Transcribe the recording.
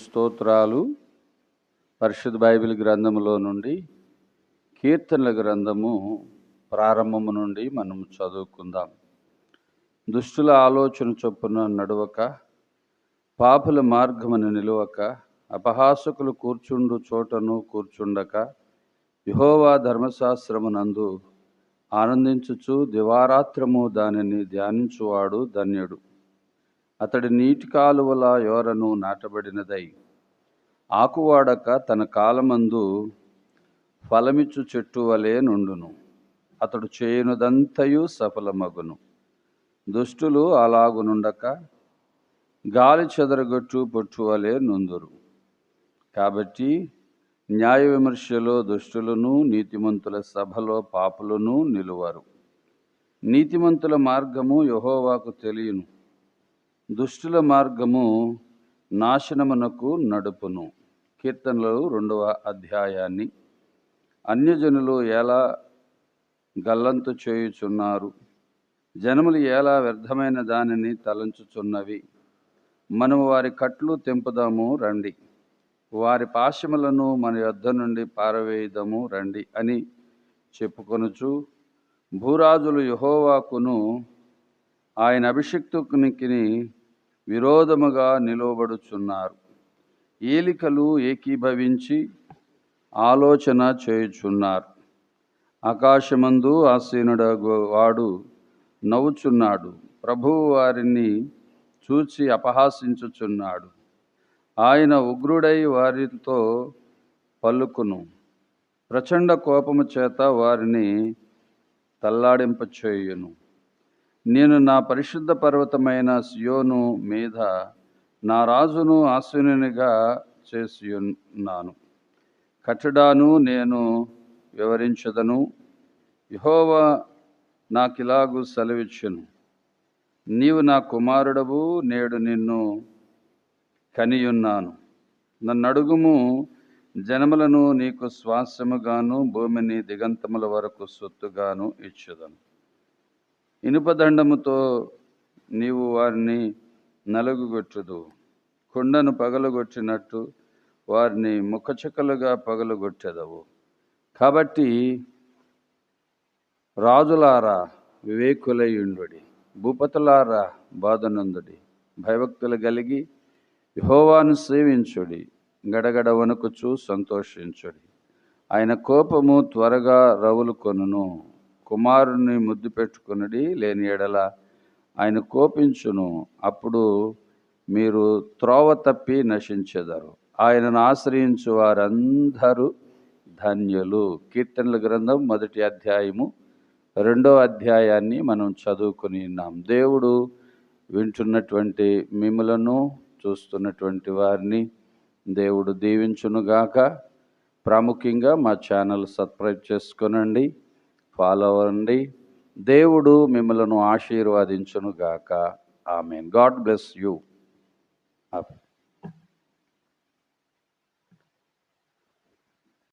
స్తోత్రాలు. పరిశుద్ధ బైబిల్ గ్రంథములో నుండి కీర్తనల గ్రంథము ప్రారంభము నుండి మనం చదువుకుందాం. దుష్టుల ఆలోచన చొప్పున నడవక, పాపుల మార్గమును నిలువక, అపహాసకులు కూర్చుండు చోటను కూర్చుండక, యెహోవా ధర్మశాస్త్రమునందు ఆనందించుచు దివారాత్రము దానిని ధ్యానించువాడు ధన్యుడు. అతడి నీటి కాలువల యోరను నాటబడినదై ఆకువాడక తన కాలమందు ఫలమిచ్చు చెట్టు వలె నుండును. అతడు చేయునదంతయు సఫలమగును. దుష్టులు అలాగునుండక గాలి చెదరగొట్టు పొట్టు వలె నుందురు. కాబట్టి న్యాయ విమర్శలో దుష్టులను, నీతిమంతుల సభలో పాపులను నిలువరు. నీతిమంతుల మార్గము యెహోవాకు తెలియను, దుష్టుల మార్గము నాశనమునకు నడుపును. కీర్తనలు 2వ అధ్యాయాన్ని. అన్యజనులు ఎలా గల్లంతు చేయుచున్నారు, జనములు ఎలా వ్యర్థమైన దానిని తలంచుచున్నవి. మనము వారి కట్లు తెంపుదాము రండి, వారి పాశములను మన యొద్ద నుండి పారవేయుదము రండి అని చెప్పుకొనుచు, భూరాజులు యెహోవాకును ఆయన అభిషిక్తునికి విరోధముగా నిలువబడుచున్నారు. ఏలికలు ఏకీభవించి ఆలోచన చేయుచున్నారు. ఆకాశమందు ఆసీనుడగు వాడు నవ్వుచున్నాడు. ప్రభువు వారిని చూచి అపహాసించుచున్నాడు. ఆయన ఉగ్రుడై వారితో పలుకును. ప్రచండ కోపము చేత వారిని తల్లాడింపచేయును. నేను నా పరిశుద్ధ పర్వతమైన సియోను మీద నా రాజును ఆసీనునిగా చేసియున్నాను. కట్టడాను నేను వివరించదను. యెహోవా నాకిలాగు సెలవిచ్చును, నీవు నా కుమారుడవు, నేడు నిన్ను కనియున్నాను. నన్నడుగుము, జనములను నీకు స్వాస్యముగాను, భూమిని దిగంతముల వరకు సొత్తుగాను ఇచ్చుదను. ఇనుపదండముతో నీవు వారిని నలుగుగొట్టుదు. కొండను పగలగొట్టినట్టు వారిని ముక్కచెక్కలుగా పగలగొట్టెదవు. కాబట్టి రాజులారా వివేకులయుండుడి, భూపతులారా బాధనందుడి. భయభక్తులు కలిగి యెహోవాను సేవించుడి, గడగడ వణుకుచు సంతోషించుడి. ఆయన కోపము త్వరగా రవులుకొనును. కుమారుని ముద్దు పెట్టుకొనుడి, లేని ఎడల ఆయన కోపించును. అప్పుడు మీరు త్రోవ తప్పి నశించెదరు. ఆయనను ఆశ్రయించు వారందరూ ధన్యులు. కీర్తనల గ్రంథం 1వ అధ్యాయము 2వ అధ్యాయాన్ని మనం చదువుకుని ఉన్నాం. దేవుడు వింటున్నటువంటి మిమ్ములను, చూస్తున్నటువంటి వారిని దేవుడు దీవించునుగాక. ప్రాముఖ్యంగా మా ఛానల్ సబ్స్క్రైబ్ చేసుకొనండి, ఫాలో అవ్వండి. దేవుడు మిమ్మలను ఆశీర్వదించునుగాక. ఆమేన్. God bless you.